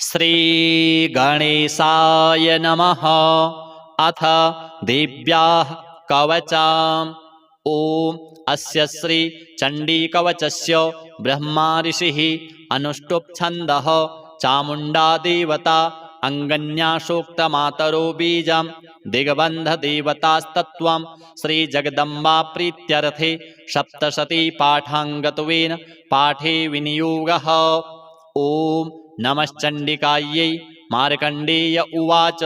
श्री गणेशाय नमः। अथ देव्याः कवचम्। ॐ अस्य श्री चंडी कवचस्य ब्रह्मा ऋषिः अनुष्टुप् छन्दः चामुण्डा देवता अंगन्या सूक्तमातरो बीजं दिग्बन्ध देवतास्तत्त्वं श्री जगदम्बा प्रीत्यर्थे सप्तशती पाठाङ्गत्वेन पाठे विनियोगः। ॐ नमश्चण्डिकायै। मार्कण्डेय उवाच।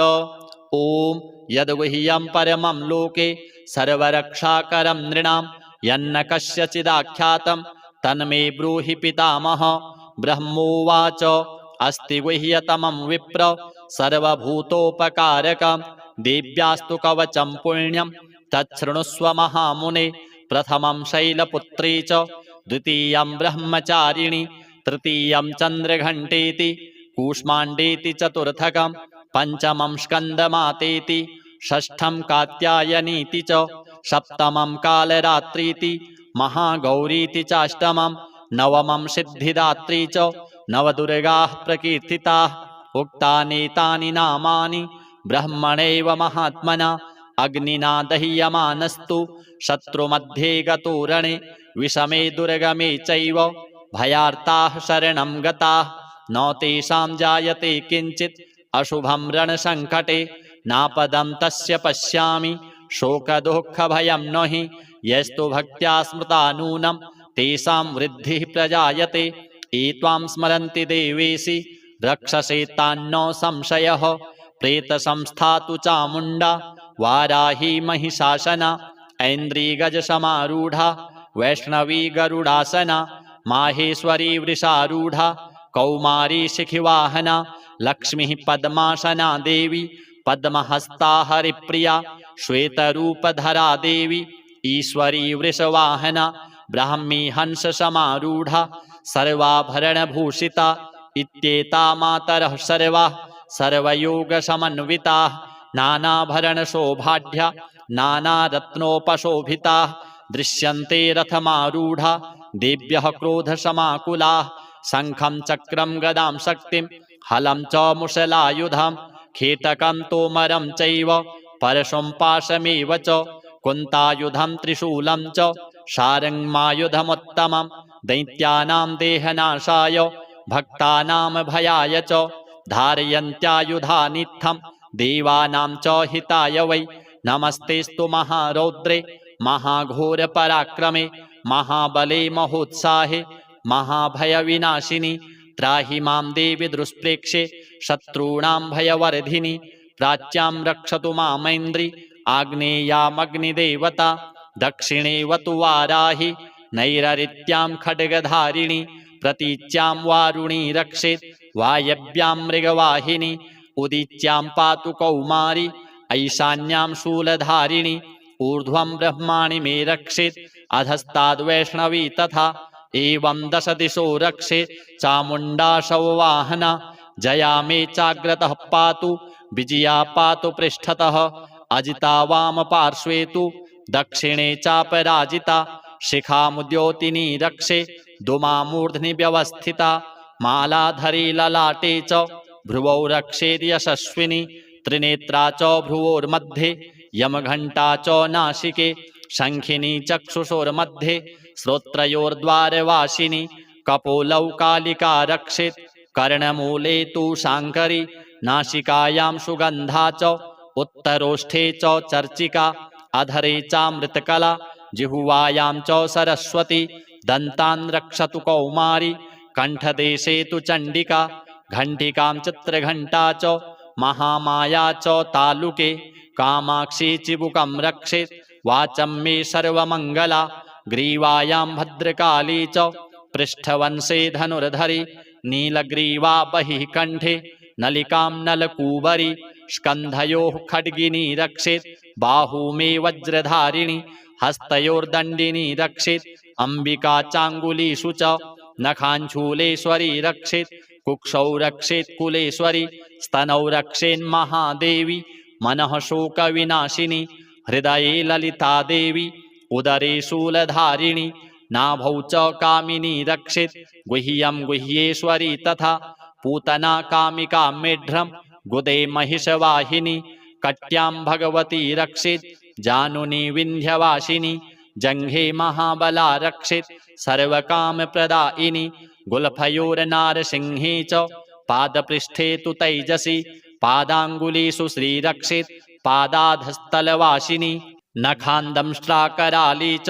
ॐ यद्गुह्यं परमं लोके सर्वरक्षाकरं नृणां यन्न कस्यचिदाख्यातं तन्मे ब्रूहि पितामह। ब्रह्मोवाच। अस्ति गुह्यतमं विप्र सर्वभूतोपकारकं देव्यास्तु कवचं पुण्यं तच्छृणुष्व महामुने। प्रथमं शैलपुत्री च द्वितीयं ब्रह्मचारिणी तृतीयं चन्द्रघण्टेति कूष्माण्डेति चतुर्थकं पंचमं स्कन्दमातेति षष्ठं कात्यायनीति च सप्तमं कालरात्रीति महागौरीति चाष्टमं नवमं सिद्धिदात्री च नवदुर्गाः प्रकीर्तिताः। उक्तानेतानि नामानि ब्रह्मणैव महात्मना अग्निना दह्यमानस्तु शत्रुमध्ये गतो रणे विषमे दुर्गमे चैव भयार्ताः शरणं गताः न तेषां जायते किंचित् अशुभं रणसङ्कटे नापदं तस्य पश्यामि शोकदुःखभयं न हि यस्तु भक्त्या स्मृता नूनं तेषां वृद्धिः प्रजायते। एत्वां स्मरन्ति देवेशि रक्षसे तान्नो संशयः। प्रेतसंस्था तु चामुण्डा वाराही महिषासना ऐन्द्रीगजसमारूढा वैष्णवी गरुडासना माहेश्वरी वृषारूढा कौमारी शिखिवाहना लक्ष्मी पद्मासना देवी पद्महस्ता हरिप्रिया श्वेतरूपधरा देवी ईश्वरी वृषवाहना ब्राह्मी हंस समारूढ़ा सर्वाभरणभूषिता इत्येता मातरः सर्वाः सर्वयोगसमन्विताः नानाभरणशोभाढ्या नानारत्नोपशोभिताः दृश्यन्ते रथमारूढा देव्यः क्रोधसमाकुलाः शङ्खं चक्रं गदां शक्तिं हलं च मुशलायुधं खेटकं तोमरं चैव परशुं पाशमेव च कुन्तायुधं त्रिशूलं च शारङ्गमायुधमुत्तमं दैत्यानां देहनाशाय भक्तानां भयाय च धारयन्त्यायुधानित्थं देवानां च हिताय वै। नमस्तेस्तु महारौद्रे महाघोरपराक्रमे महाबले महोत्साहे महाभयविनाशिनी त्राहि मां देवि दुष्प्रेक्षे शत्रूणां भयवर्धिनी। प्राच्यां रक्षतु मामैन्द्री आग्नेयामग्निदेवता दक्षिणे वतु वाराहि नैररित्यां खड्गधारिणी प्रतीच्यां वारुणी रक्षेत् वायव्यां मृगवाहिनी उदीच्यां पातु कौमारी ऐशान्यां शूलधारिणी ऊर्ध्वं ब्रह्माणि मे रक्षेत् अधस्ताद्वैष्णवी तथा एवं दश दिशो रक्षेत् चामुण्डाशौ वाहना जया मे चाग्रतः पातु विजया पातु पृष्ठतः अजिता वाम पार्श्वे तु दक्षिणे चापराजिता शिखामुद्योतिनी रक्षे दुमामूर्ध्नि व्यवस्थिता मालाधरी ललाटे च भ्रुवौ रक्षेत् यशस्विनी त्रिनेत्रा च भ्रुवोर्मध्ये यमघण्टा च नासिके शङ्खिनी चक्षुषोर्मध्ये श्रोत्रयोर्द्वारवासिनी कपोलौ कालिका रक्षेत् कर्णमूले तु शाङ्करी नासिकायां सुगन्धा च उत्तरोष्ठे च चर्चिका अधरे चामृतकला जिह्वायां च सरस्वती दन्तान् रक्षतु कौमारी कण्ठदेशे तु चण्डिका घण्टिकां चित्रघण्टा च महामाया च तालुके कामाक्षी चिबुकं रक्षेत् वाचं मे सर्वमङ्गला ग्रीवायां भद्रकाली च पृष्ठवंशे धनुर्धरी नीलग्रीवा बहिः कण्ठे नलिकां नलकूबरी स्कन्धयोः खड्गिनी रक्षेत् बाहू मे वज्रधारिणी हस्तयोर्दण्डिनी रक्षेत् अम्बिका चाङ्गुलीषु च नखाञ्छूलेश्वरी रक्षेत् कुक्षौ रक्षेत् कुलेश्वरी स्तनौ रक्षेन्महादेवी मनः शोकविनाशिनी हृदये ललिता देवी उदरे शूलधारिणी नाभौ च कामिनी रक्षेत् गुह्यं गुह्येश्वरी तथा पूतना कामिका मेढ्रम गुदे महिषवाहिनी कट्यां भगवती रक्षित जानुनी विंध्यवासिनी जंघे महाबला रक्षित सर्वकाम प्रदायिनी गुल्फयोर्नारसिंहे च पादपृष्ठे तु तैजसी पादांगुलीषु श्रीरक्षित पादाधस्तलवासिनी नखान्दंष्ट्राकराली च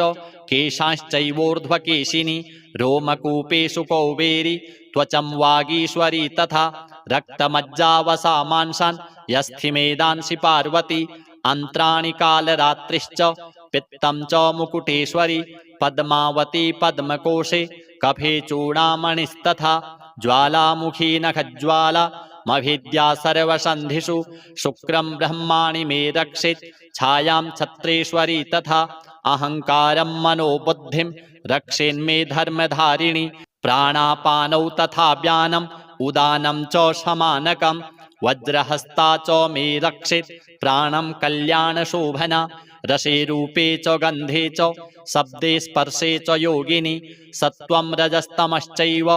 केशांश्चैवोर्ध्वकेशिनी रोमकूपेषु कौबेरी त्वचं वागीश्वरी तथा रक्तमज्जावसा मांसान् यस्थिमेदांसि पार्वती अन्त्राणि कालरात्रिश्च पित्तं च मुकुटेश्वरी पद्मावती पद्मकोशे कफे चूडामणिस्तथा ज्वालामुखी नखज्वाला मभिद्या सर्वसन्धिषु शुक्रं ब्रह्माणि मे रक्षित छायां छत्रेश्वरी तथा अहंकारं मनोबुद्धिं रक्षेन्मे धर्मधारिणी प्राणापानौ तथा व्यानम् उदानं च समानकं वज्रहस्ता च मे रक्षित प्राणं कल्याणशोभना रसे रूपे च गन्धे च शब्दे स्पर्शे च योगिनी सत्वं रजस्तमश्चैव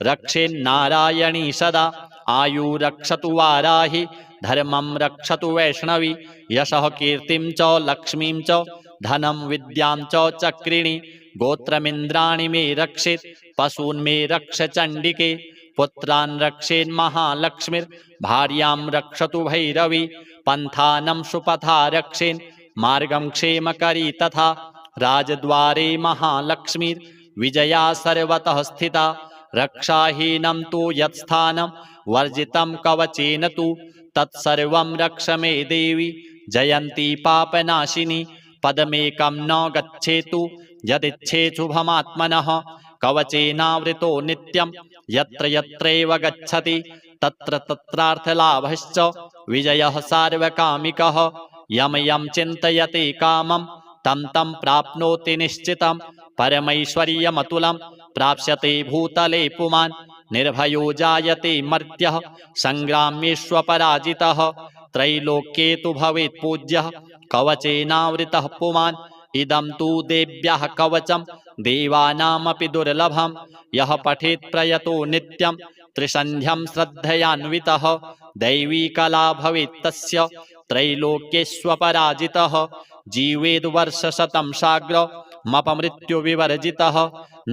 रक्षेन्नारायणी सदा आयु रक्षतु वाराहि धर्मं रक्षतु वैष्णवी यशः कीर्तिं च लक्ष्मीं च धनं विद्यां च चक्रिणी गोत्रमिन्द्राणि मे रक्षित पशून् मे रक्ष चण्डिके पुत्रान् रक्षेन्महालक्ष्मीर्भार्यां रक्षतु भैरवी पन्थानं सुपथा रक्षेन् मार्गं क्षेमकरी तथा राजद्वारे महालक्ष्मीर्विजया सर्वतः स्थिता रक्षाहीनं तु यत्स्थानं वर्जितं कवचेन तु तत्सर्वं रक्ष मे देवी जयन्ती पापनाशिनी पदमेकं न गच्छेतु यदिच्छेच्छुभमात्मनः कवचेनावृतो नित्यं यत्र यत्रैव गच्छति तत्र तत्रार्थलाभश्च विजयः सार्वकामिकः यम यम चिन्तयते कामं तं तं प्राप्नोति निश्चितं परमैश्वर्यमतुलं प्राप्स्यते भूतले पुमान् निर्भयो जायते मर्त्यः संग्राम्येष्वपराजितः त्रैलोक्ये तु भवेत् पूज्यः कवचेनावृतः पुमान् इदं तु देव्याः कवचं देवानामपि दुर्लभं यः पठेत् प्रयतो नित्यं त्रिसन्ध्यं श्रद्धयान्वितः दैवी कला भवेत् तस्य त्रैलोक्येष्वपराजितः जीवेद् वर्षशतं साग्रमपमृत्युविवर्जितः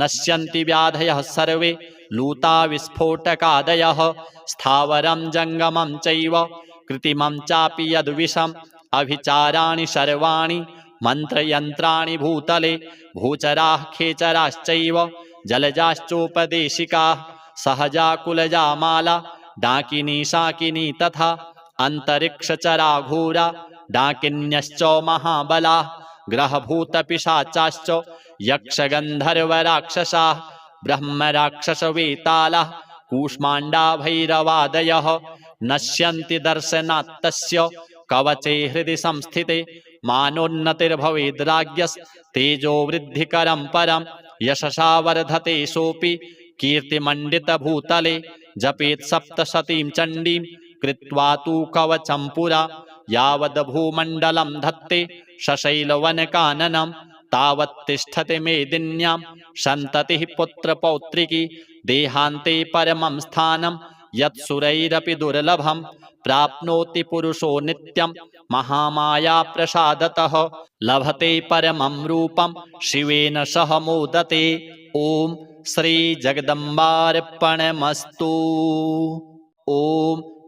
नश्यन्ति व्याधयः सर्वे लूता विस्फोटकादयः स्थावरं जङ्गमं चैव कृत्रिमं चापि यद्विषम् अभिचाराणि सर्वाणि मन्त्रयन्त्राणि भूतले भूचराः खेचराश्चैव जलजाश्चोपदेशिकाः सहजा कुलजा माला डाकिनी शाकिनी तथा अन्तरिक्षचराघोरा डाकिन्यश्च महाबलाः ग्रहभूतपिशाचाश्च यक्षगन्धर्वराक्षसाः ब्रह्मराक्षसवेतालाः कूष्माण्डा भैरवादयः नश्यन्ति दर्शनात्तस्य कवचे हृदि संस्थिते मानोन्नतिर्भवेद्राज्ञस्तेजो वृद्धिकरं परं यशसा वर्धते सोऽपि कीर्तिमण्डितभूतले जपेत् सप्तशतीं चण्डीं कृत्वा तु कवचं पुरा यावद्भूमण्डलं धत्ते सशैलवनकाननं तावत् तिष्ठति मेदिन्यां सन्ततिः पुत्रपौत्रिकी देहान्ते परमं स्थानं यत्सुरैरपि दुर्लभं प्राप्नोति पुरुषो नित्यं महामाया प्रसादतः लभते परमं रूपं शिवेन सह मोदते ॐ श्री जगदम्बार्पणमस्तु। ॐ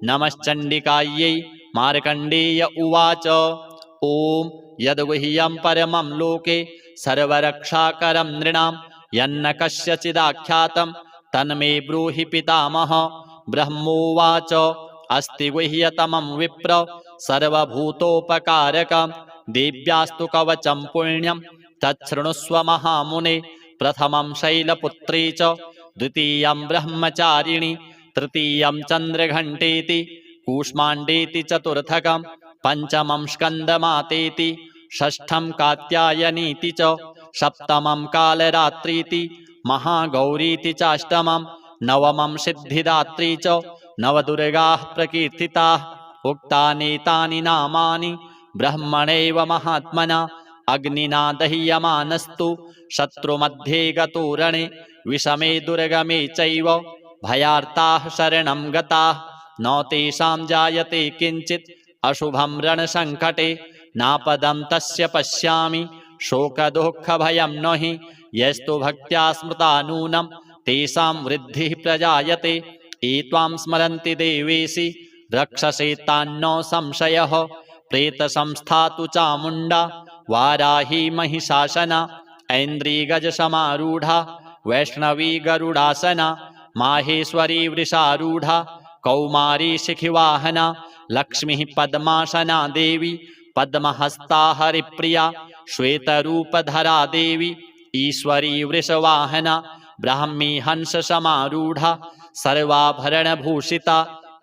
नमश्चण्डिकायै मार्कण्डेय उवाच ॐ यद्गुह्यं परमं लोके सर्वरक्षाकरं नृणां यन्न कस्यचिदाख्यातं तन्मे ब्रूहि पितामह। ब्रह्मोवाच अस्ति गुह्यतमं विप्र सर्वभूतोपकारकं देव्यास्तु कवचं पुण्यं तच्छृणुष्व महामुने। प्रथमं शैलपुत्री च द्वितीयं ब्रह्मचारिणी तृतीयं चन्द्रघण्टेति कूष्माण्डेति चतुर्थकं पंचमं स्कन्दमातेति षष्ठं कात्यायनीति च सप्तमं कालरात्रीति महागौरीति चाष्टमं नवमं सिद्धिदात्री च नवदुर्गाः प्रकीर्तिताः। उक्तानीतानि नामानि ब्रह्मणैव महात्मना अग्निना दह्यमानस्तु शत्रुमध्ये गतो रणे विषमे दुर्गमे चैव भयार्ताः शरणं गताः न तेषां जायते किंचित् अशुभं रणसंकटे नापदं तस्य पश्यामि शोकदुःखभयं न हि यस्तु भक्त्या स्मृता नूनं तेषां वृद्धिः प्रजायते एत्वां स्मरन्ति देवेशि रक्षसे तान्नो संशयः प्रेतसंस्था तु चामुण्डा वाराही महिषासना ऐन्द्रिगजसमारूढा वैष्णवी गरुडासना माहेश्वरी वृषारूढा कौमारी शिखिवाहना लक्ष्मी पद्मासना देवी पद्महस्ता हरिप्रिया श्वेतरूपधरा देवी ईश्वरी वृषवाहना ब्राह्मी हंस समारूढ़ा सर्वाभरणभूषिता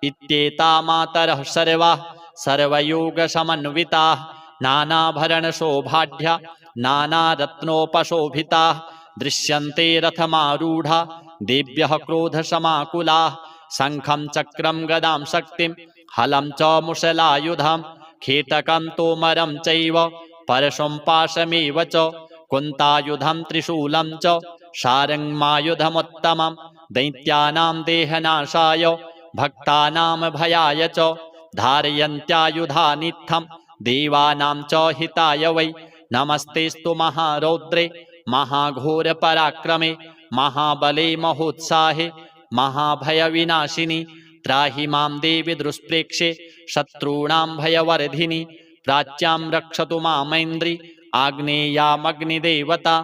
इत्येता मातरः सर्वाः सर्वयोग समन्विताः नानाभरणशोभाढ्या नानारत्नोपशोभिताः दृश्यन्ते रथमारूढ़ा देव्यः क्रोधसमाकुलाः शंखं चक्रं गदां शक्तिं हलं च मुशलायुधं खेटकं तोमरं चैव परशुं पाशमेव च कुन्तायुधं त्रिशूलं च शारङ्गमायुधमुत्तमं दैत्यानां देहनाशाय भक्तानां भयाय च धारयन्त्यायुधानित्थं देवानां च हिताय वै नमस्तेस्तु महारौद्रे महाघोरपराक्रमे महाबले महोत्साहे महाभयविनाशिनी त्राहि मां देवि दुष्प्रेक्षे शत्रूणां भयवर्धिनी प्राच्यां रक्षतु मामैन्द्री आग्नेयामग्निदेवता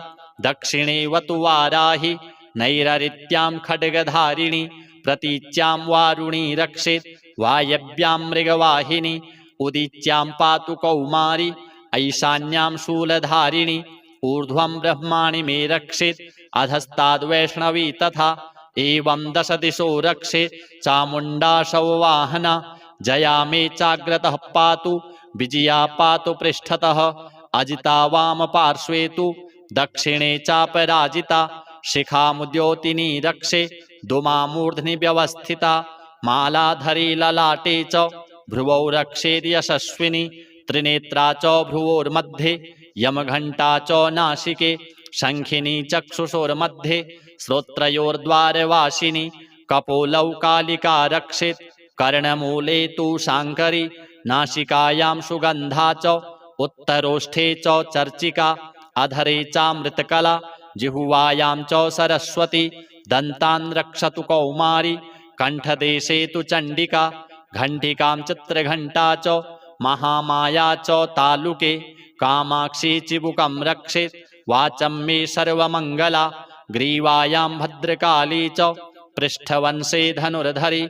दक्षिणे वतु वाराहि नैररित्यां खड्गधारिणी प्रतीच्यां वारुणी रक्षेत् वायव्यां मृगवाहिनी उदीच्यां पातु कौमारी ऐशान्यां शूलधारिणी ऊर्ध्वं ब्रह्माणि मे रक्षेत् अधस्ताद्वैष्णवी तथा एवं दश दिशो रक्षेत् चामुण्डाशौ वाहना जया मे चाग्रतः पातु विजया पातु पृष्ठतः अजिता वाम पार्श्वे तु दक्षिणे चापराजिता शिखामुद्योतिनी रक्षे दुमामूर्ध्नि व्यवस्थिता मालाधरी ललाटे च भ्रुवौ रक्षेद् यशस्विनी त्रिनेत्रा च भ्रुवोर्मध्ये यमघण्टा च नासिके शङ्खिनी चक्षुषोर्मध्ये श्रोत्रयोर्द्वारवासिनी कपोलौ कालिका रक्षेत् कर्णमूले तु शाङ्करी नासिकायां सुगन्धा च उत्तरोष्ठे च चर्चिका अधरे चामृतकला जिह्वायां च सरस्वती दन्तान् रक्षतु कौमारी कण्ठदेशे तु चण्डिका घण्टिकां चित्रघण्टा च महामाया च तालुके कामाक्षी चिबुकं रक्षेत् वाचं मे सर्वमङ्गला ग्रीवायां भद्रकाली च पृष्ठवंशे धनुर्धरी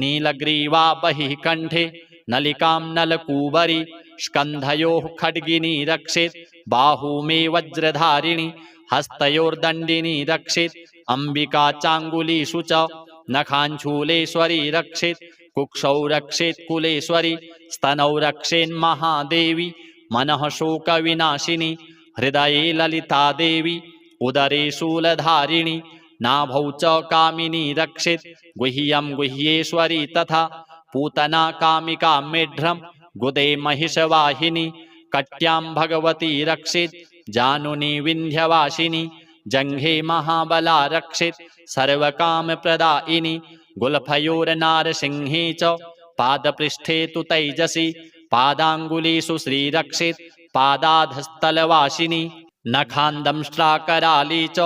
नीलग्रीवा बहिः कण्ठे नलिकां नलकूबरी स्कन्धयोः खड्गिनी रक्षेत् बाहू मे वज्रधारिणी हस्तयोर्दण्डिनी रक्षेत् अम्बिका चाङ्गुलीषु च नखाञ्छूलेश्वरी रक्षेत् कुक्षौ रक्षेत् कुलेश्वरी स्तनौ रक्षेन्महादेवी मनः शोकविनाशिनी हृदये ललिता देवी उदरे शूलधारिणी नाभौ च कामिनी रक्षेत् गुह्यं गुह्येश्वरी तथा पूतना कामिका मेढ्रं गुदे महिषवाहिनी कट्यां भगवती रक्षेत् जानुनी विन्ध्यवासिनी जङ्घे महाबला रक्षेत् सर्वकामप्रदायिनी गुल्फयोर्नारसिंहे च पादपृष्ठे तु तैजसी पादाङ्गुलीषु श्रीरक्षेत् पादाधस्थलवासिनी नखान्दंष्ट्राकराली च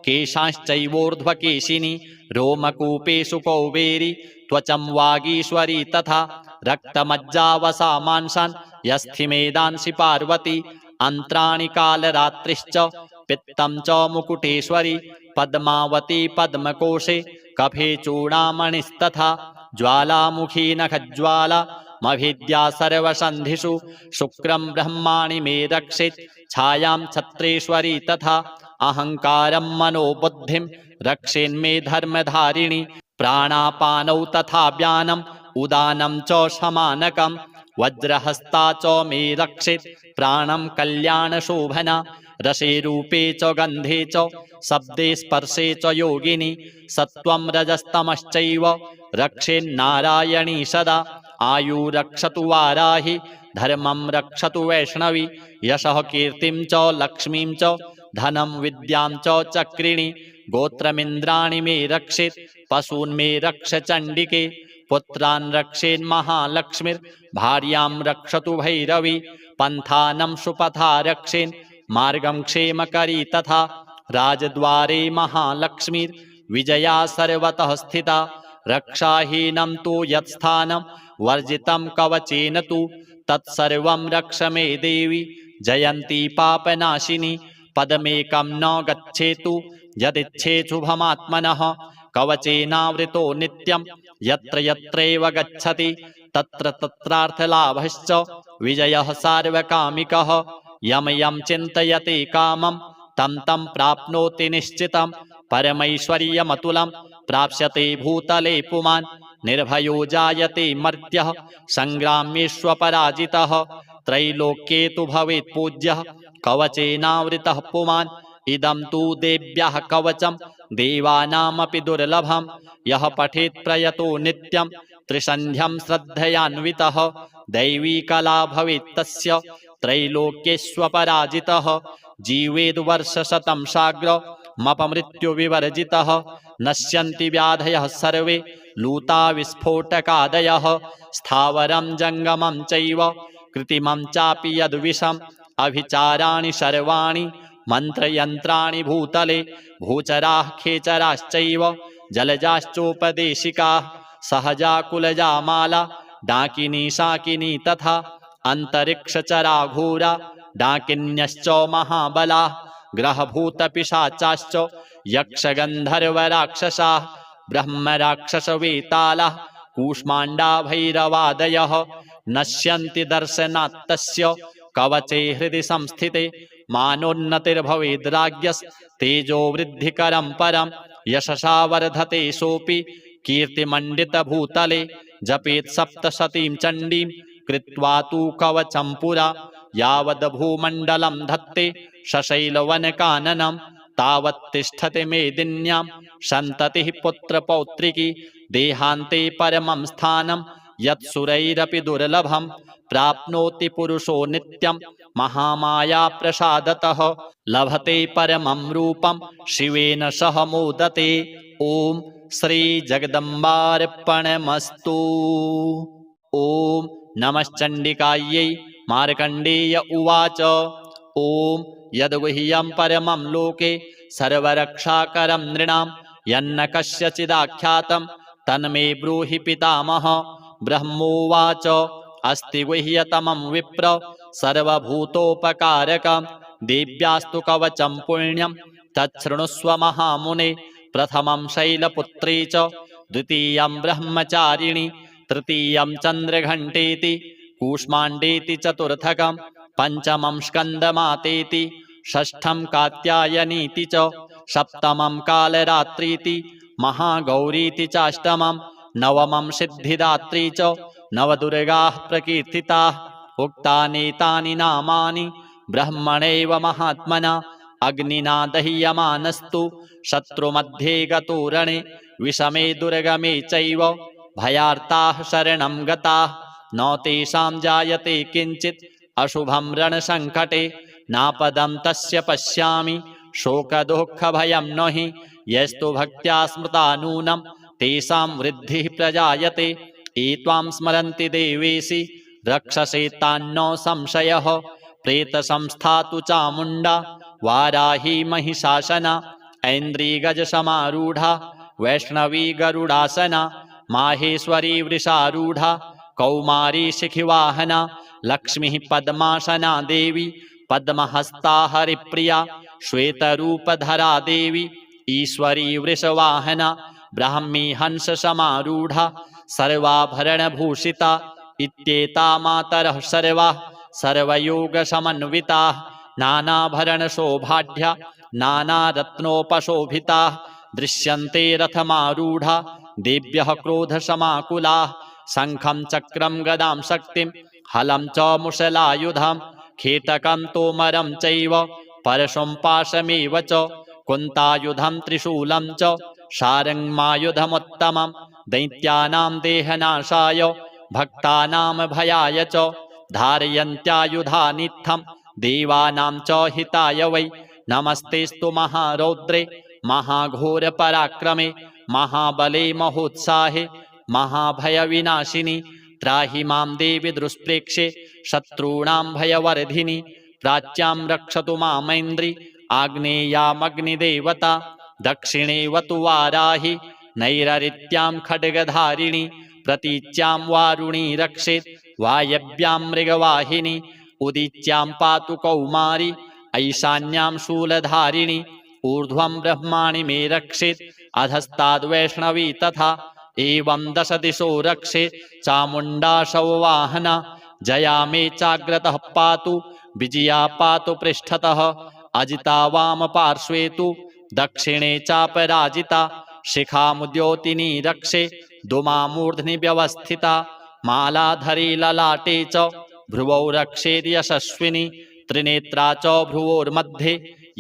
केशांश्चैवोर्ध्वकेशिनी रोमकूपेषु कौबेरी त्वचं वागीश्वरी तथा रक्तमज्जावसा मांसान् यस्थिमेदांसि पार्वती अन्त्राणि कालरात्रिश्च पित्तं च मुकुटेश्वरी पद्मावती पद्मकोशे कफे चूडामणिस्तथा ज्वालामुखी नखज्वाला मभिद्या सर्वसन्धिषु शुक्रं ब्रह्माणि मे रक्षेत् छायां छत्रेश्वरी तथा अहङ्कारं मनोबुद्धिं रक्षेन्मे धर्मधारिणी प्राणापानौ तथा व्यानम् उदानं च समानकं वज्रहस्ता च मे रक्षेत् प्राणं कल्याणशोभना रसे रूपे च गन्धे च शब्दे स्पर्शे च योगिनी सत्त्वं रजस्तमश्चैव रक्षेन्नारायणी सदा आयु रक्षतु वाराहि धर्मं रक्षतु वैष्णवी यशः कीर्तिं च लक्ष्मीं च धनं विद्यां च चक्रिणी गोत्रमिन्द्राणि मे रक्षेत् पशून्मे रक्ष चण्डिके पुत्रान् रक्षेन्महालक्ष्मीर्भार्यां रक्षतु भैरवी पन्थानं सुपथा रक्षेन् मार्गं क्षेमकरी तथा राजद्वारे महालक्ष्मीर्विजया सर्वतः स्थिता रक्षाहीनं तु यत्स्थानं वर्जितं कवचेन तु तत्सर्वं रक्ष मे देवी जयन्ती पापनाशिनी पदमेकं न गच्छेतु यदिच्छेत् शुभमात्मनः कवचेनावृतो नित्यं यत्र यत्रैव गच्छति तत्र तत्रार्थलाभश्च विजयः सार्वकामिकः यं यं चिन्तयते कामं तं तं प्राप्नोति निश्चितं परमैश्वर्यमतुलं प्राप्स्यते भूतले पुमान् निर्भयो जायते मर्त्यः संग्राम्येष्वपराजितः त्रैलोक्ये तु भवेत् पूज्यः कवचेनावृतः पुमान् इदं तु देव्याः कवचं देवानामपि दुर्लभं यः पठेत् प्रयतो नित्यं त्रिसन्ध्यं श्रद्धयान्वितः दैवी कला भवेत् तस्य त्रैलोक्येष्वपराजितः जीवेद्वर्षशतं साग्रमपमृत्युविवर्जितः नश्यन्ति व्याधयः सर्वे लूता विस्फोटकादयः स्थावरं जङ्गमं चैव कृत्रिमं चापि यद्विषम् अभिचाराणि सर्वाणि मन्त्रयन्त्राणि भूतले भूचराः खेचराश्चैव जलजाश्चोपदेशिकाः सहजा कुलजा माला डाकिनी शाकिनी तथा अंतरिक्षचरा घोरा डाकिन्यश्च महाबलाः ग्रहभूतपिशाचाश्च यक्षगन्धर्वराक्षसाः ब्रह्मराक्षसवेतालाः कूष्माण्डा भैरवादयः नश्यन्ति दर्शनात् तस्य कवचे हृदि संस्थिते मानोन्नतिर्भवेद्राज्ञस्तेजो वृद्धिकरं परं यशसा वर्धते सोऽपि कीर्तिमण्डितभूतले जपेत् सप्तशतीं चण्डीं कृत्वा तु कवचं पुरा यावद्भूमण्डलं धत्ते शशैलवनकाननं तावत् तिष्ठति मेदिन्यां सन्ततिः पुत्रपौत्रिकी देहान्ते परमं स्थानं यत्सुरैरपि दुर्लभं प्राप्नोति पुरुषो नित्यं महामाया प्रसादतः लभते परमं रूपं शिवेन सह मोदते। ओम श्री जगदम्बार्पणमस्तु। ओम नमश्चण्डिकायै। मार्कण्डेय उवाच ओम यद्गुह्यं परमं लोके सर्वरक्षाकरं नृणां यन्न कस्यचिदाख्यातं तन्मे ब्रूहि पितामह। ब्रह्मोवाच अस्ति गुह्यतमं विप्र सर्वभूतोपकारकं देव्यास्तु कवचं पुण्यं तच्छृणुष्व महामुने। प्रथमं शैलपुत्री च द्वितीयं ब्रह्मचारिणी तृतीयं चन्द्रघण्टेति कूष्माण्डेति चतुर्थकं पंचमं स्कन्दमातेति षष्ठं कात्यायनीति च सप्तमं कालरात्रीति महागौरीति चाष्टमं नवमं सिद्धिदात्री च नवदुर्गाः प्रकीर्तिताः। उक्तानेतानि नामानि ब्रह्मणैव महात्मना अग्निना दह्यमानस्तु शत्रुमध्ये गतो रणे विषमे दुर्गमे चैव भयार्ताः शरणं गताः न तेषां जायते किञ्चित् अशुभं रणसङ्कटे नापदं तस्य पश्यामि शोकदुःखभयं न हि यस्तु भक्त्या स्मृता नूनं तेषां वृद्धिः प्रजायते। एत्वां स्मरन्ति देवेशि रक्षसे तान्न संशयः प्रेतसंस्था तु चामुण्डा वाराही महिषासना ऐन्द्रीगजसमारूढा वैष्णवी गरुडासना माहेश्वरी वृषारूढा कौमारी शिखिवाहना लक्ष्मीः पद्मासना देवी पद्महस्ता हरिप्रिया श्वेतरूपधरा देवी ईश्वरी वृषवाहना ब्राह्मी हंस समारूढ़ा सर्वाभरणभूषिता इत्येता मातरः सर्वाः सर्वयोग समन्विताः नानाभरणशोभाढ्या नानारत्नोपशोभिताः दृश्यन्ते रथमारूढ़ा देव्यः क्रोधसमाकुलाः शङ्खं चक्रं गदां शक्तिं हलं च मुशलायुधं खेटकं तोमरं चैव परशुं पाशमेव च कुन्तायुधं त्रिशूलं च शारङ्गमायुधमुत्तमं दैत्यानां देहनाशाय भक्तानां भयाय च धारयन्त्यायुधानित्थं देवानां च हिताय वै। नमस्तेस्तु महारौद्रे महाघोरपराक्रमे महाबले महोत्साहे महाभयविनाशिनि त्राहि मां देवि दुष्प्रेक्षे शत्रूणां भयवर्धिनि प्राच्यां रक्षतु मामैन्द्रि आग्नेयामग्निदेवता दक्षिणे वतु वाराहि नैररित्यां खड्गधारिणि प्रतीच्यां वारुणी रक्षेत् वायव्यां मृगवाहिनी उदीच्यां पातु कौमारी ऐशान्यां शूलधारिणि ऊर्ध्वं ब्रह्माणि मे रक्षेत् अधस्ताद्वैष्णवी तथा एवं दश दिशो रक्षेत् चामुण्डाशौ वाहना जया मे चाग्रतः पातु विजया पातु पृष्ठतः अजिता वाम पार्श्वे तु दक्षिणे चापराजिता शिखामुद्योतिनी रक्षे दुमामूर्ध्नि व्यवस्थिता मालाधरी ललाटे च भ्रुवौ रक्षेद् यशस्विनी त्रिनेत्रा च भ्रुवोर्मध्ये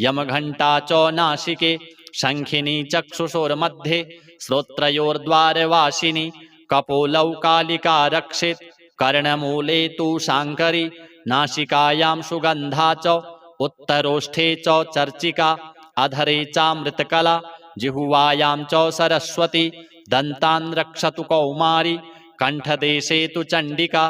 यमघण्टा च नासिके शङ्खिनी चक्षुषोर्मध्ये श्रोत्रयोर्द्वारवासिनी कपोलौ कालिका रक्षेत् कर्णमूले तु शाङ्करी नासिकायां सुगन्धा च उत्तरोष्ठे च चर्चिका अधरे चामृतकला जिह्वायां च सरस्वती दन्तान् रक्षतु कौमारी कण्ठदेशे तु चण्डिका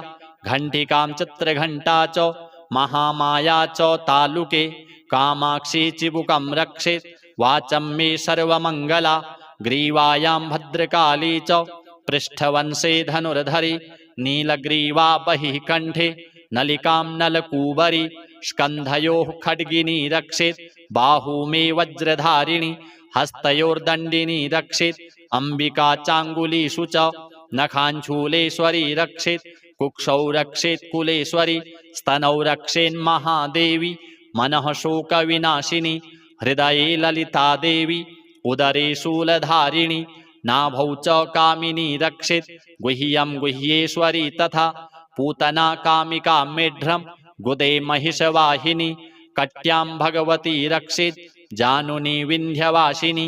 घण्टिकां चित्रघण्टा च महामाया च तालुके कामाक्षी चिबुकं रक्षेत् वाचं मे सर्वमङ्गला ग्रीवायां भद्रकाली च पृष्ठवंशे धनुर्धरी नीलग्रीवा बहिः कण्ठे नलिकां नलकूबरी स्कन्धयोः खड्गिनी रक्षेत् बाहू मे वज्रधारिणी हस्तयोर्दण्डिनी रक्षेत् अम्बिका चाङ्गुलीषु च नखाञ्छूलेश्वरी रक्षेत् कुक्षौ रक्षेत् कुलेश्वरी स्तनौ रक्षेन्महादेवी मनः शोकविनाशिनी हृदये ललिता देवी उदरे शूलधारिणी नाभौ च कामिनी रक्षेत् गुह्यं गुह्येश्वरी तथा पूतना कामिका मेढ्रं गुदे महिषवाहिनी कट्यां भगवती रक्षेत् जानुनी विन्ध्यवासिनी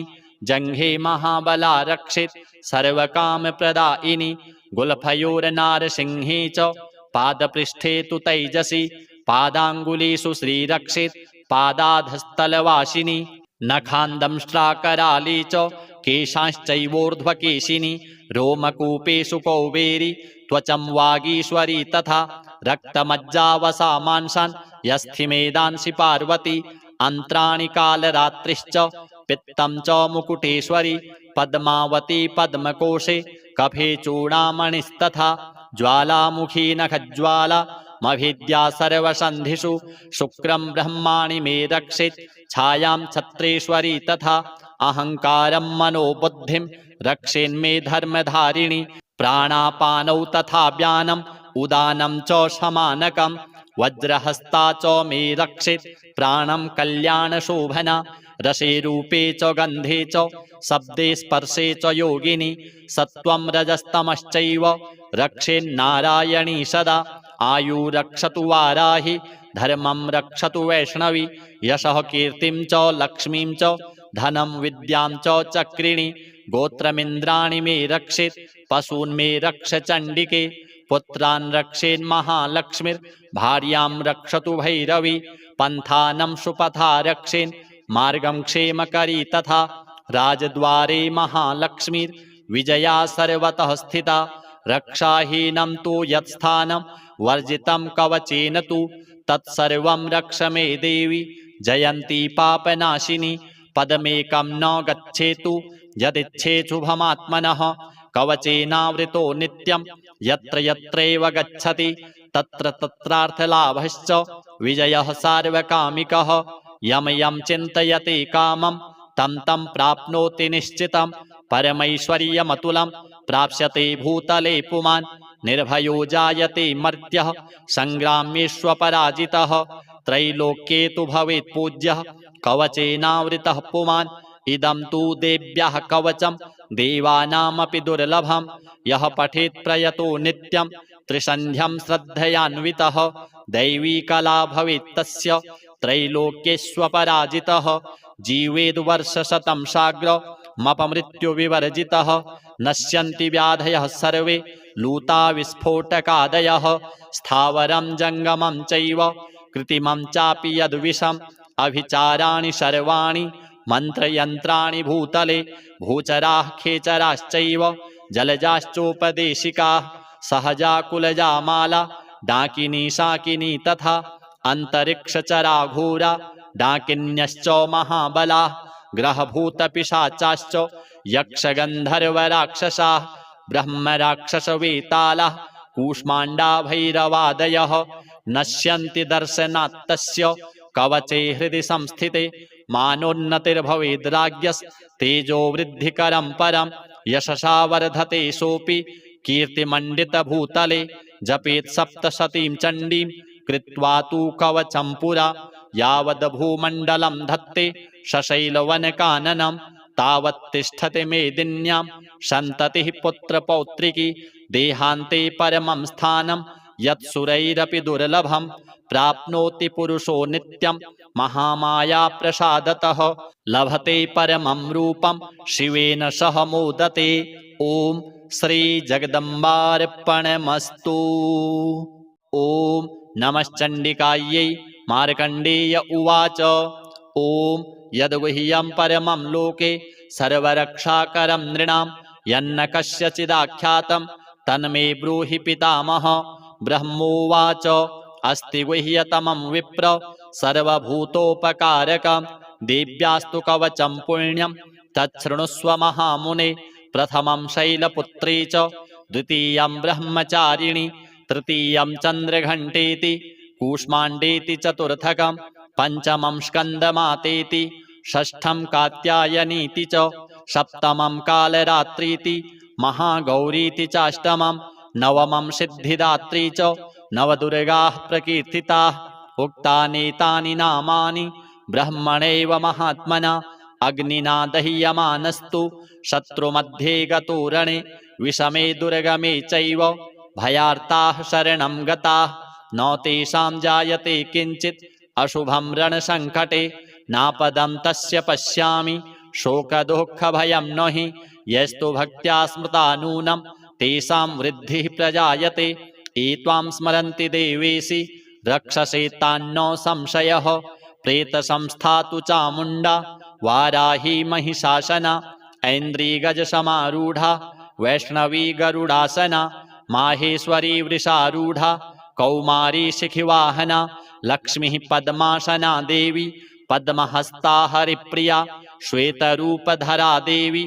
जङ्घे महाबला रक्षेत् सर्वकामप्रदायिनी गुल्फयोर्नारसिंहे च पादपृष्ठे तु तैजसी पादाङ्गुलीषु श्रीरक्षेत् पादाधस्थलवासिनी नखान्दंष्ट्राकराली च केशांश्चैवोर्ध्वकेशिनी रोमकूपेषु कौबेरी त्वचं वागीश्वरी तथा रक्तमज्जावसा मांसान् यस्थिमेदांसि पार्वती अन्त्राणि कालरात्रिश्च पित्तं च मुकुटेश्वरी पद्मावती पद्मकोशे कफे चूडामणिस्तथा ज्वालामुखी नखज्वाला मभिद्या सर्वसन्धिषु शुक्रं ब्रह्माणि मे रक्षेत् छायां छत्रेश्वरी तथा अहङ्कारं मनोबुद्धिं रक्षेन्मे धर्मधारिणी प्राणापानौ तथा व्यानम् उदानं च समानकं वज्रहस्ता च मे रक्षेत् प्राणं कल्याणशोभना रसे रूपे च गन्धे च शब्दे स्पर्शे च योगिनी सत्त्वं रजस्तमश्चैव रक्षेन्नारायणी सदा आयु रक्षतु वाराहि धर्मं रक्षतु वैष्णवी यशः कीर्तिं च लक्ष्मीं च धनं विद्यां च चक्रिणी गोत्रमिन्द्राणि मे रक्षेत् पशून् मे रक्ष चण्डिके पुत्रान् रक्षेन्महालक्ष्मीर्भार्यां रक्षतु भैरवी पन्थानं सुपथा रक्षेन् मार्गं क्षेमकरी तथा राजद्वारे महालक्ष्मीर्विजया सर्वतः स्थिता रक्षाहीनं तु यत्स्थानं वर्जितं कवचेन तु तत्सर्वं रक्ष मे देवी जयन्ती पापनाशिनी पदमेकं न गच्छेतु यदिच्छेच्छुभमात्मनः कवचेनावृतो नित्यं यत्र यत्रैव गच्छति तत्र तत्रार्थलाभश्च विजयः सार्वकामिकः यं यं चिन्तयते कामं तं तं प्राप्नोति निश्चितं परमैश्वर्यमतुलं प्राप्स्यते भूतले पुमान् निर्भयो जायते मर्त्यः सङ्ग्राम्येष्वपराजितः त्रैलोक्ये तु भवेत् पूज्यः कवचेनावृतः पुमान् इदं तु देव्याः कवचं देवानामपि दुर्लभं यः पठेत् प्रयतो नित्यं त्रिसन्ध्यं श्रद्धयान्वितः दैवी कला भवेत् तस्य त्रैलोक्येष्वपराजितः जीवेद्वर्षशतं साग्रमपमृत्युविवर्जितः नश्यन्ति व्याधयः सर्वे लूता विस्फोटकादयः स्थावरं जङ्गमं चैव कृत्रिमं चापि यद्विषम् अभिचाराणि सर्वाणि मंत्रयंत्राणि भूतले भूचराः खेचराश्चैव जलजाश्चोपदेशिकाः सहजा कुलजा माला डाकिनी शाकिनी तथा अंतरिक्षचरा घोरा डाकिन्यश्च महाबलाः ग्रहभूतपिशाचाश्च यक्षगन्धर्वराक्षसाः ब्रह्मराक्षसवेतालाः कूष्माण्डा भैरवादयः नश्यन्ति दर्शनात्तस्य कवचे हृदि संस्थिते मानोन्नतिर्भवेद्राज्ञस्तेजो वृद्धिकरं परं यशसा वर्धते सोऽपि कीर्तिमण्डितभूतले जपेत् सप्तशतीं चण्डीं कृत्वा तु कवचं पुरा यावद्भूमण्डलं धत्ते शशैलवनकाननं तावत्तिष्ठति मेदिन्यां सन्ततिः पुत्रपौत्रिकी देहान्ते परमं स्थानं यत्सुरैरपि दुर्लभं प्राप्नोति पुरुषो नित्यं महामाया प्रसादतः लभते परमं रूपं शिवेन सह मोदते। ओम श्री जगदम्बार्पणमस्तु। ओम नमश्चण्डिकायै। मार्कण्डेय उवाच ओम यद्गुह्यं परमं लोके सर्वरक्षाकरं नृणां यन्न कस्यचिदाख्यातं तन्मे ब्रूहि पितामह। ब्रह्मोवाच अस्ति गुह्यतमं विप्र सर्वभूतोपकारकं देव्यास्तु कवचं पुण्यं तच्छृणुष्व महामुने। प्रथमं शैलपुत्री च द्वितीयं ब्रह्मचारिणी तृतीयं चन्द्रघण्टेति कूष्माण्डेति चतुर्थकं पंचमं स्कन्दमातेति षष्ठं कात्यायनीति च सप्तमं कालरात्रीति महागौरीति चाष्टमं नवमं सिद्धिदात्री च नवदुर्गाः प्रकीर्तिताः। उक्तानेतानि नामानि ब्रह्मणैव महात्मना अग्निना दह्यमानस्तु शत्रुमध्ये गतो रणे विषमे दुर्गमे चैव भयार्ताः शरणं गताः न तेषां जायते किञ्चित् अशुभं रणसङ्कटे नापदं तस्य पश्यामि शोकदुःखभयं न हि यस्तु भक्त्या स्मृता नूनं तेषां वृद्धिः प्रजायते। एत्वां स्मरन्ति देवेशि रक्षसे तान्नो संशयः प्रेतसंस्था तु चामुण्डा वाराही महिषासना ऐन्द्रीगजसमारूढा वैष्णवी गरुडासना माहेश्वरी वृषारूढा कौमारी शिखिवाहना लक्ष्मीः पद्मासना देवी पद्महस्ता हरिप्रिया श्वेतरूपधरा देवी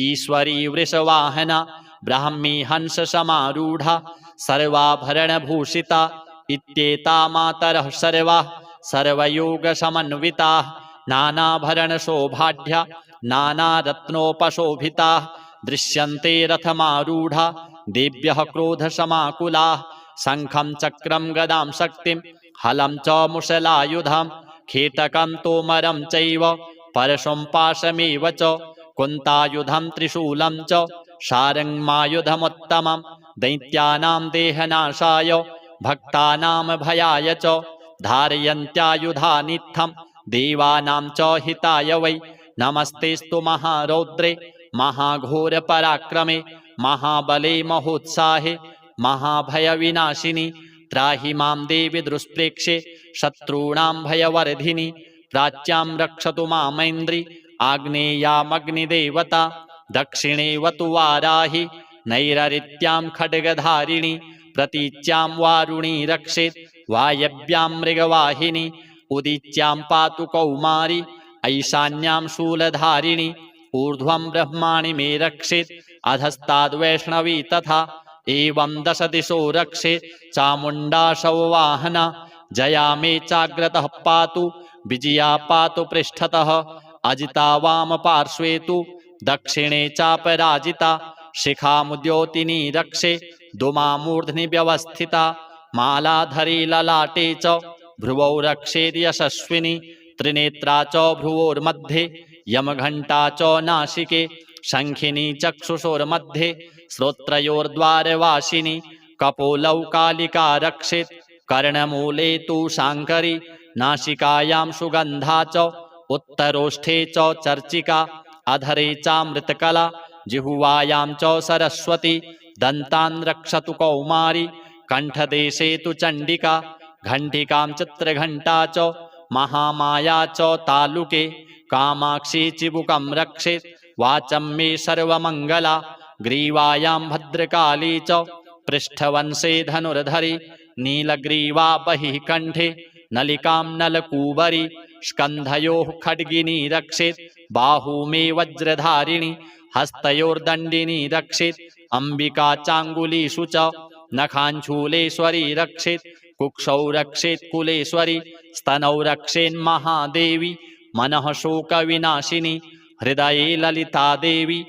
ईश्वरी वृषवाहना ब्राह्मी हंस समारूढ़ा सर्वाभरणभूषिता इत्येता मातरः सर्वाः सर्वयोग समन्विताः नानाभरणशोभाढ्या नानारत्नोपशोभिताः दृश्यन्ते रथमारूढ़ा देव्यः क्रोधसमाकुलाः शङ्खं चक्रं गदां शक्तिं हलं च मुशलायुधं खेटकं तोमरं चैव परशुं पाशमेव च कुन्तायुधं त्रिशूलं च शारङ्गमायुधमुत्तमं दैत्यानां देहनाशाय भक्तानां भयाय च धारयन्त्यायुधानित्थं देवानां च हिताय वै। नमस्तेस्तु महारौद्रे महाघोरपराक्रमे महाबले महोत्साहे महाभयविनाशिनि त्राहि मां देवि दुष्प्रेक्षे शत्रूणां भयवर्धिनि प्राच्यां रक्षतु मामैन्द्री आग्नेयामग्निदेवता दक्षिणे वतु वाराहि नैररित्यां खड्गधारिणि प्रतीच्यां वारुणी रक्षेत् वायव्यां मृगवाहिनी उदीच्यां पातु कौमारी ऐशान्यां शूलधारिणी ऊर्ध्वं ब्रह्माणि मे रक्षेत् अधस्ताद्वैष्णवी तथा एवं दश दिशो रक्षेत् चामुण्डाशव वाहना जया मे चाग्रतः पातु विजया पातु पृष्ठतः अजिता वाम पार्श्वे तु दक्षिणे चापराजिता शिखामुद्योतिनी रक्षे दुमामूर्ध्नि व्यवस्थिता मालाधरी ललाटे च भ्रुवौ रक्षेर्यशस्विनी त्रिनेत्रा च भ्रुवोर्मध्ये यमघण्टा च नासिके शङ्खिनी चक्षुषोर्मध्ये श्रोत्रयोर्द्वारवासिनी कपोलौ कालिका रक्षेत् कर्णमूले तु शाङ्करी नासिकायां सुगन्धा च उत्तरोष्ठे च चर्चिका अधरे चामृतकला जिह्वायां च सरस्वती दन्तान् रक्षतु कौमारी कण्ठदेशे तु चण्डिका घण्टिकां चित्रघण्टा च महामाया च तालुके कामाक्षी चिबुकं रक्षेत् वाचं मे सर्वमङ्गला ग्रीवायां भद्रकाली च पृष्ठवंशे धनुर्धरी नीलग्रीवा बहिः कण्ठे नलिकां नलकूबरी स्कन्धयोः खड्गिनी रक्षेत् बाहू मे वज्रधारिणी हस्तयोर्दण्डिनी रक्षेत् अम्बिका चाङ्गुलीषु च नखाञ्छूलेश्वरी रक्षेत् कुक्षौ रक्षेत् कुलेश्वरी स्तनौ रक्षेन्महादेवी मनः शोकविनाशिनी हृदये ललिता देवी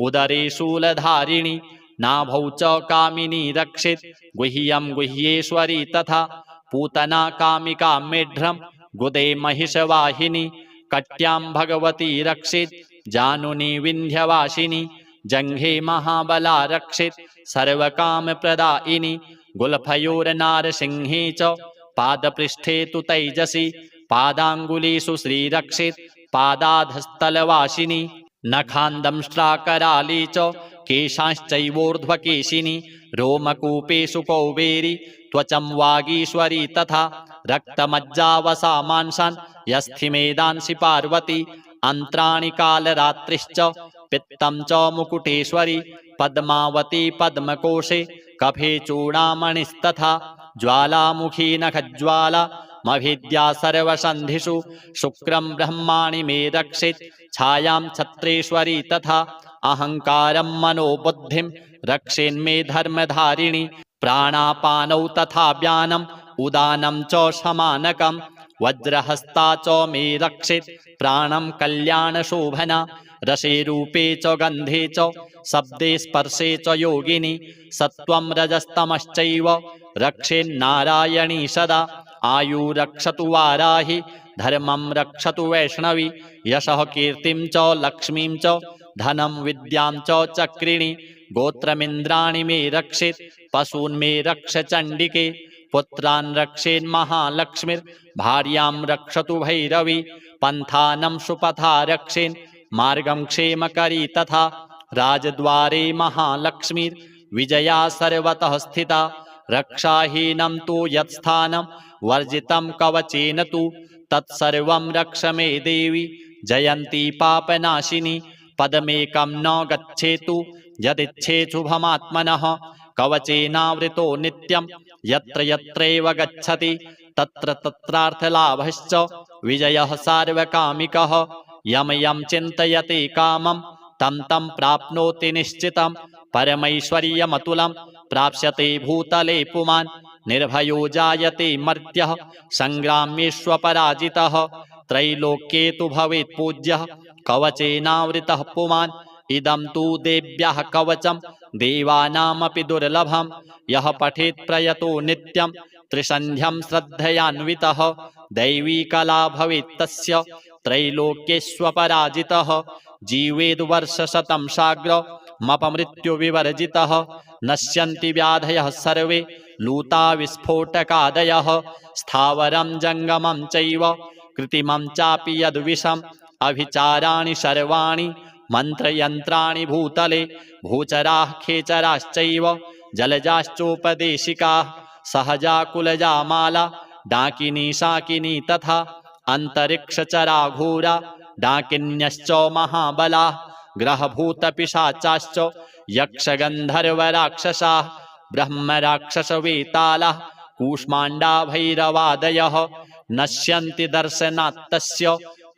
उदरे शूलधारिणी नाभौ च कामिनी रक्षेत् गुह्यं गुह्येश्वरी तथा पूतना कामिका मेढ्रं गुदे महिषवाहिनी कट्यां भगवती रक्षेत् जानुनी विन्ध्यवासिनी जङ्घे महाबला रक्षेत् सर्वकामप्रदायिनी गुल्फयोर्नारसिंहे च पादपृष्ठे तु तैजसी पादाङ्गुलीषु श्रीरक्षेत् पादाधस्तलवासिनी नखान्दंष्ट्राकराली च केशांश्चैवोर्ध्वकेशिनी रोमकूपेषु कौबेरी त्वचं वागीश्वरी तथा रक्तमज्जावसा मांसान् यस्थिमेदांसि पार्वती अन्त्राणि कालरात्रिश्च पित्तं च मुकुटेश्वरी पद्मावती पद्मकोशे कफे चूडामणिस्तथा ज्वालामुखी नखज्वाला मभिद्या सर्वसन्धिषु शुक्रं ब्रह्माणि मे रक्षेत् छायां छत्रेश्वरी तथा अहङ्कारं मनोबुद्धिं रक्षेन्मे धर्मधारिणी प्राणापानौ तथा व्यानम् उदानं च समानकं वज्रहस्ता च मे रक्षेत् प्राणं कल्याणशोभना रसे रूपे च गन्धे च शब्दे स्पर्शे च योगिनी सत्त्वं रजस्तमश्चैव रक्षेन्नारायणी सदा आयु रक्षतु वाराहि धर्मं रक्षतु वैष्णवी यशः कीर्तिं च लक्ष्मीं च धनं विद्यां च चक्रिणी गोत्रमिन्द्राणि मे रक्षेत् पशून् मे रक्ष चण्डिके पुत्रान् रक्षेन्महालक्ष्मीर्भार्यां रक्षतु भैरवी पन्थानं सुपथा रक्षेन् मार्गं क्षेमकरी तथा राजद्वारे महालक्ष्मीर्विजया सर्वतः स्थिता रक्षाहीनं तु यत्स्थानं वर्जितं कवचेन तु तत्सर्वं रक्ष मे देवी जयन्ती पापनाशिनी पदमेकं न गच्छेतु यदिच्छेच्छुभमात्मनः कवचेनावृतो नित्यं यत्र यत्रैव गच्छति तत्र तत्रार्थलाभश्च विजयः सार्वकामिकः यं यं चिन्तयते कामं तं तं प्राप्नोति निश्चितं परमैश्वर्यमतुलं प्राप्स्यते भूतले पुमान् निर्भयो जायते मर्त्यः संग्राम्येष्वपराजितः त्रैलोक्ये तु भवेत् पूज्यः कवचेनावृतः पुमान् इदं तु देव्याः कवचं देवानामपि दुर्लभं यः पठेत् प्रयतो नित्यं त्रिसन्ध्यं श्रद्धयान्वितः दैवी कला भवेत् तस्य त्रैलोक्येष्वपराजितः जीवेद्वर्षशतं साग्रमपमृत्युविवर्जितः नश्यन्ति व्याधयः सर्वे लूता विस्फोटकादयः स्थावरं जङ्गमं चैव कृत्रिमं चापि यद्विषम् अभिचाराणि सर्वाणि मन्त्रयन्त्राणि भूतले भूचराः खेचराश्चैव जलजाश्चोपदेशिकाः सहजा कुलजा माला डाकिनी शाकिनी तथा अन्तरिक्षचराघोरा डाकिन्यश्च महाबलाः ग्रहभूतपिशाचाश्च यक्षगन्धर्वराक्षसाः ब्रह्मराक्षसवेतालाः कूष्माण्डा भैरवादयः नश्यन्ति दर्शनात्तस्य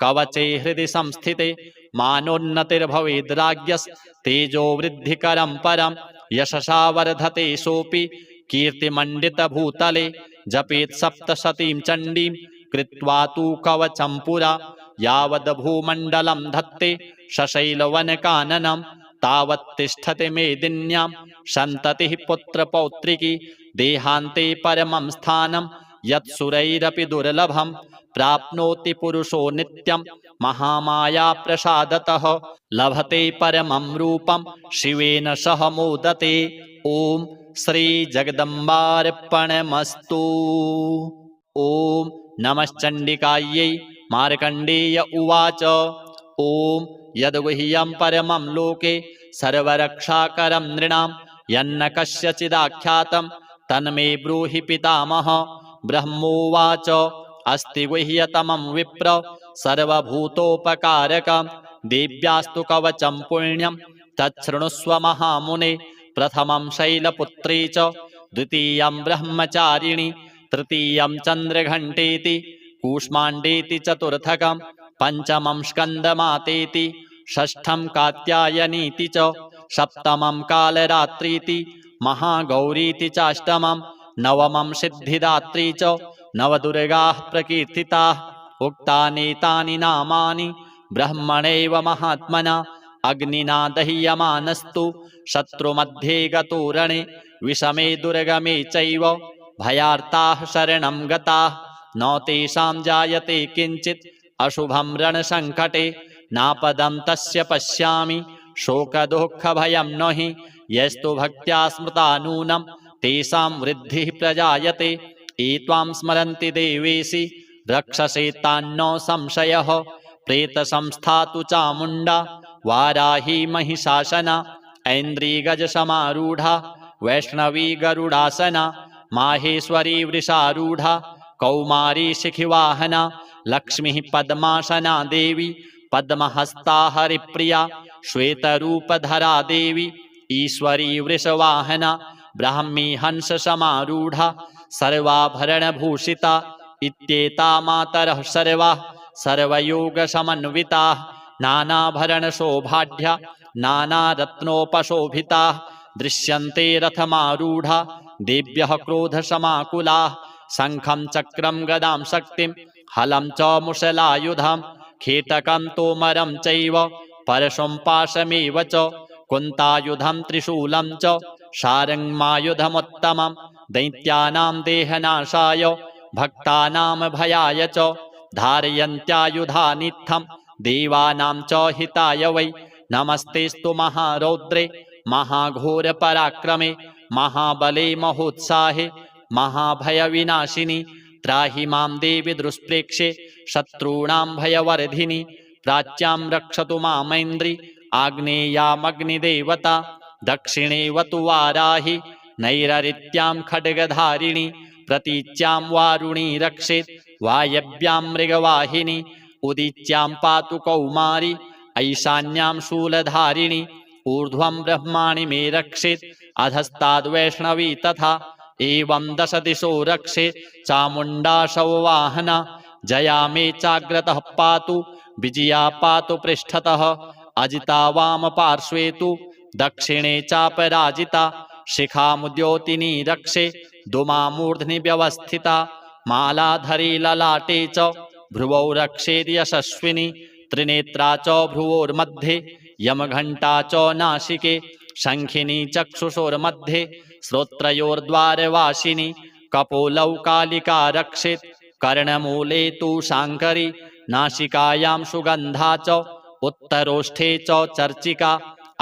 कवचे हृदि संस्थिते मानोन्नतिर्भवेद्राज्ञस्तेजो वृद्धिकरं परं यशसा वर्धते सोऽपि कीर्तिमण्डितभूतले जपेत् सप्तशतीं चण्डीं कृत्वा तु कवचं पुरा यावद्भूमण्डलं धत्ते सशैलवनकाननं तावत् तिष्ठति मेदिन्यां सन्ततिः पुत्रपौत्रिकी देहान्ते परमं स्थानं यत्सुरैरपि दुर्लभं प्राप्नोति पुरुषो नित्यं महामाया प्रसादतः लभते परमं रूपं शिवेन सह मोदते ॐ श्री जगदम्बार्पणमस्तु। ॐ नमश्चण्डिकायै मार्कण्डेय उवाच ॐ यद्गुह्यं परमं लोके सर्वरक्षाकरं नृणां यन्न कस्यचिदाख्यातं तन्मे ब्रूहि पितामह। ब्रह्मोवाच अस्ति गुह्यतमं विप्र सर्वभूतोपकारकं देव्यास्तु कवचं पुण्यं तच्छृणुष्व महामुने। प्रथमं शैलपुत्री च द्वितीयं ब्रह्मचारिणी तृतीयं चन्द्रघण्टेति कूष्माण्डेति चतुर्थकं पंचमं स्कन्दमातेति षष्ठं कात्यायनीति च सप्तमं कालरात्रीति महागौरीति चाष्टमं नवमं सिद्धिदात्री च नवदुर्गाः प्रकीर्तिताः। उक्तानेतानि नामानि ब्रह्मणैव महात्मना अग्निना दह्यमानस्तु शत्रुमध्ये गतो रणे विषमे दुर्गमे चैव भयार्ताः शरणं गताः न तेषां जायते किञ्चित् अशुभं रणसङ्कटे नापदं तस्य पश्यामि शोकदुःखभयं न हि यस्तु भक्त्या स्मृता नूनं तेषां वृद्धिः प्रजायते। एत्वां स्मरन्ति देवेशि रक्षसे तान्नो संशयः प्रेतसंस्था तु चामुण्डा वाराही महिषासना ऐन्द्रिगजसमारूढा वैष्णवी गरुडासना माहेश्वरी वृषारूढा कौमारी शिखिवाहना लक्ष्मी पद्मासना देवी पद्महस्ता हरिप्रिया श्वेतरूपधरा देवी ईश्वरी वृषवाहना ब्राह्मी हंस समारूढ़ा सर्वाभरणभूषिता इत्येता मातरः सर्वाः सर्वयोगसमन्विताः नानाभरणशोभाढ्या नानारत्नोपशोभिताः दृश्यन्ते रथमारूढा देव्यः क्रोधसमाकुलाः शङ्खं चक्रं गदां शक्तिं हलं च मुशलायुधं खेटकं तोमरं चैव परशुं पाशमेव च कुन्तायुधं त्रिशूलं च शारङ्गमायुधमुत्तमं दैत्यानां देहनाशाय भक्तानां भयाय च धारयन्त्यायुधानित्थं देवानां च हिताय वै। नमस्तेस्तु महारौद्रे महाघोरपराक्रमे महाबले महोत्साहे महाभयविनाशिनी त्राहि मां देवि दुष्प्रेक्षे शत्रूणां भयवर्धिनी प्राच्यां रक्षतु मामैन्द्री आग्नेयामग्निदेवता दक्षिणे वतु वाराहि नैररित्यां खड्गधारिणी प्रतीच्यां वारुणी रक्षेत् वायव्यां मृगवाहिनी उदीच्यां पातु कौमारी ऐशान्यां शूलधारिणी ऊर्ध्वं ब्रह्माणि मे रक्षेत् अधस्ताद्वैष्णवी तथा एवं दश दिशो रक्षेत् चामुण्डाशौ वाहना जया मे चाग्रतः पातु विजया पातु पृष्ठतः अजिता वाम पार्श्वे तु दक्षिणे चापराजिता शिखामुद्योतिनी रक्षे दुमामूर्ध्नि व्यवस्थिता मालाधरी ललाटे च भ्रुवौ रक्षेद् यशस्विनी त्रिनेत्रा च भ्रुवोर्मध्ये यमघण्टा च नासिके शङ्खिनी चक्षुषोर्मध्ये श्रोत्रयोर्द्वारवासिनी कपोलौ कालिका रक्षेत् कर्णमूले तु शाङ्करी नासिकायां सुगन्धा च उत्तरोष्ठे च चर्चिका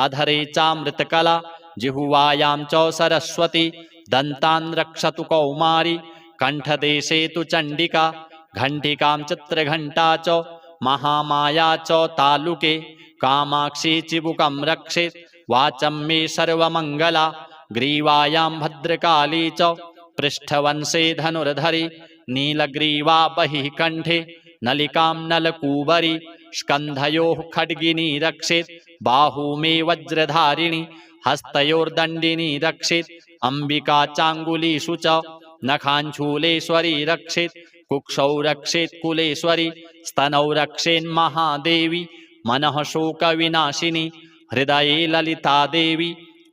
अधरे चामृतकला जिह्वायां च सरस्वती दन्तान् रक्षतु कौमारी कण्ठदेशे तु चण्डिका घण्टिकां चित्रघण्टा च महामाया च तालुके कामाक्षी चिबुकं रक्षेत् वाचं मे सर्वमङ्गला ग्रीवायां भद्रकाली च पृष्ठवंशे धनुर्धरी नीलग्रीवा बहिः कण्ठे नलिकां नलकूबरी स्कन्धयोः खड्गिनी रक्षेत् बाहू मे वज्रधारिणी हस्तयोर्दण्डिनी रक्षेत् अम्बिका चाङ्गुलीषु च नखाञ्छूलेश्वरी रक्षेत् कुक्षौ रक्षेत् कुलेश्वरी स्तनौ रक्षेन्महादेवी मनः शोकविनाशिनी हृदये ललिता देवी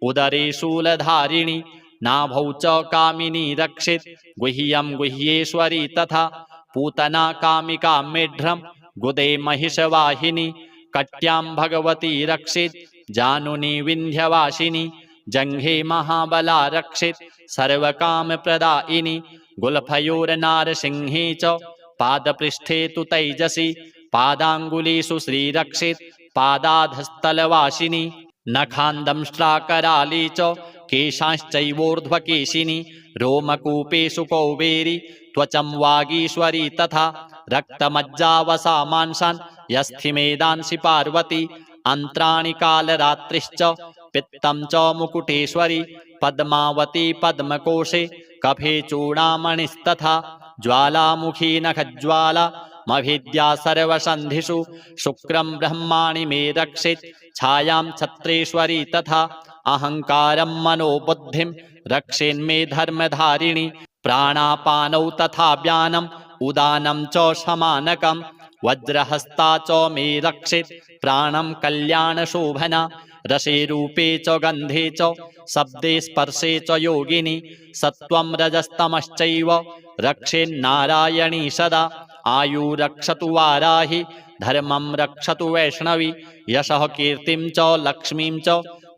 उदरे शूलधारिणी नाभौ च कामिनी रक्षेत् गुह्यं गुह्येश्वरी तथा पूतना कामिका मेढ्रं गुदे महिषवाहिनी कट्यां भगवती रक्षेत् जानुनी विन्ध्यवासिनी जङ्घे महाबला रक्षेत् सर्वकामप्रदायिनी गुल्फयोर्नारसिंहे च पादपृष्ठे तु तैजसी पादाङ्गुलीषु श्रीरक्षेत् पादाधस्थलवासिनी नखान्दंष्ट्राकराली च केशांश्चैवोर्ध्वकेशिनी रोमकूपेषु कौबेरी त्वचं वागीश्वरी तथा रक्तमज्जावसा मांसान् यस्थिमेदांसि पार्वती अन्त्राणि कालरात्रिश्च पित्तं च मुकुटेश्वरी पद्मावती पद्मकोशे कफे चूडामणिस्तथा ज्वालामुखी नखज्वाला मभिद्या सर्वसन्धिषु शुक्रं ब्रह्माणि मे रक्षेत् छायां छत्रेश्वरी तथा अहङ्कारं मनोबुद्धिं रक्षेन्मे धर्मधारिणी प्राणापानौ तथा व्यानम् उदानं च समानकं वज्रहस्ता च मे रक्षेत् प्राणं कल्याणशोभना रसे रूपे च गन्धे च शब्दे स्पर्शे च योगिनी सत्त्वं रजस्तमश्चैव रक्षेन्नारायणी सदा आयु रक्षतु वाराहि धर्मं रक्षतु वैष्णवी यशः कीर्तिं च लक्ष्मीं च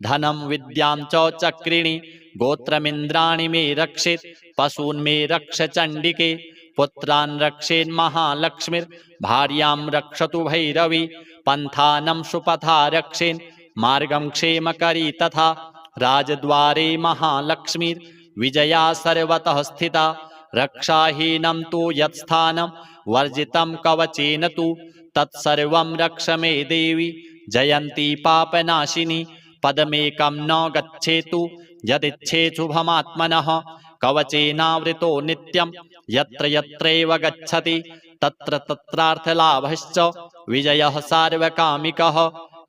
धनं विद्यां च चक्रिणी गोत्रमिन्द्राणि मे रक्षेत् पशून् मे रक्ष चण्डिके पुत्रान् रक्षेन्महालक्ष्मीर्भार्यां रक्षतु भैरवी पन्थानं सुपथा रक्षेन् मार्गं क्षेमकरी तथा राजद्वारे महालक्ष्मीर्विजया सर्वतः स्थिता रक्षाहीनं तु यत्स्थानं वर्जितं कवचेन तु तत्सर्वं रक्ष मे देवी जयन्ती पापनाशिनी पदमेकं न गच्छेतु यदिच्छेच्छुभमात्मनः कवचेनावृतो नित्यं यत्र यत्रैव गच्छति तत्र तत्रार्थलाभश्च विजयः सार्वकामिकः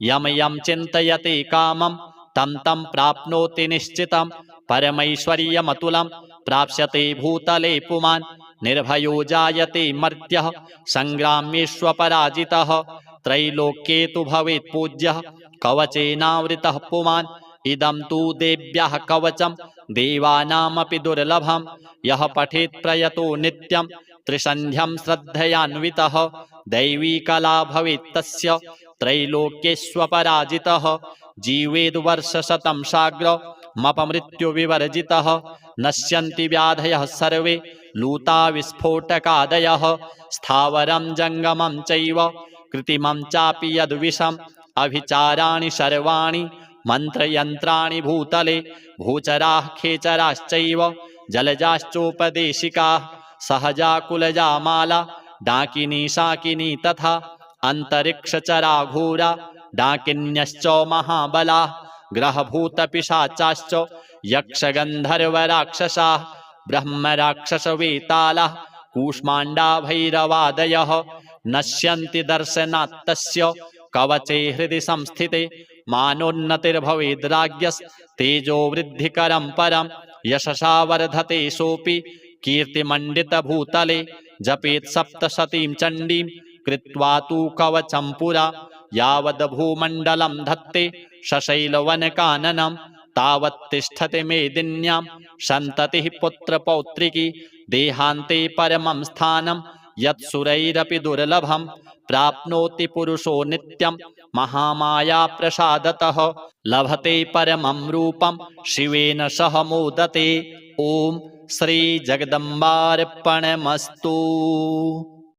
यं यं चिन्तयते कामं तं तं प्राप्नोति निश्चितं परमैश्वर्यमतुलं प्राप्स्यते भूतले पुमान् निर्भयो जायते मर्त्यः संग्राम्येष्वपराजितः त्रैलोक्ये तु भवेत् पूज्यः कवचेनावृतः पुमान् इदं तु देव्याः कवचं देवानामपि दुर्लभं यः पठेत् प्रयतो नित्यं त्रिसन्ध्यं श्रद्धयान्वितः दैवी कला भवेत् तस्य त्रैलोक्येष्वपराजितः जीवेद्वर्षशतं साग्रमपमृत्युविवर्जितः नश्यन्ति व्याधयः सर्वे लूता विस्फोटकादयः स्थावरं जङ्गमं चैव कृत्रिमं चापि यद्विषम् अभिचाराणि सर्वाणि मन्त्रयन्त्राणि भूतले भूचराः खेचराश्चैव जलजाश्चोपदेशिकाः सहजा कुलजा माला डाकिनी शाकिनी तथा अन्तरिक्षचराघोरा डाकिन्यश्च महाबलाः ग्रहभूतपिशाचाश्च यक्षगन्धर्वराक्षसाः ब्रह्मराक्षसवेतालाः कूष्माण्डा भैरवादयः नश्यन्ति दर्शनात्तस्य कवचे हृदि संस्थिते मानोन्नतिर्भवेद्राज्ञस्तेजो वृद्धिकरं परं यशसा वर्धते सोऽपि कीर्तिमण्डितभूतले जपेत् सप्तशतीं चण्डीं कृत्वा तु कवचं पुरा यावद्भूमण्डलं धत्ते सशैलवनकाननं तावत् तिष्ठति मेदिन्यां सन्ततिः पुत्रपौत्रिकी देहान्ते परमं स्थानं यत्सुरैरपि दुर्लभं प्राप्नोति पुरुषो नित्यं महामाया प्रसादतः लभते परमं रूपं शिवेन सह मोदते। ॐ श्री जगदम्बार्पणमस्तु।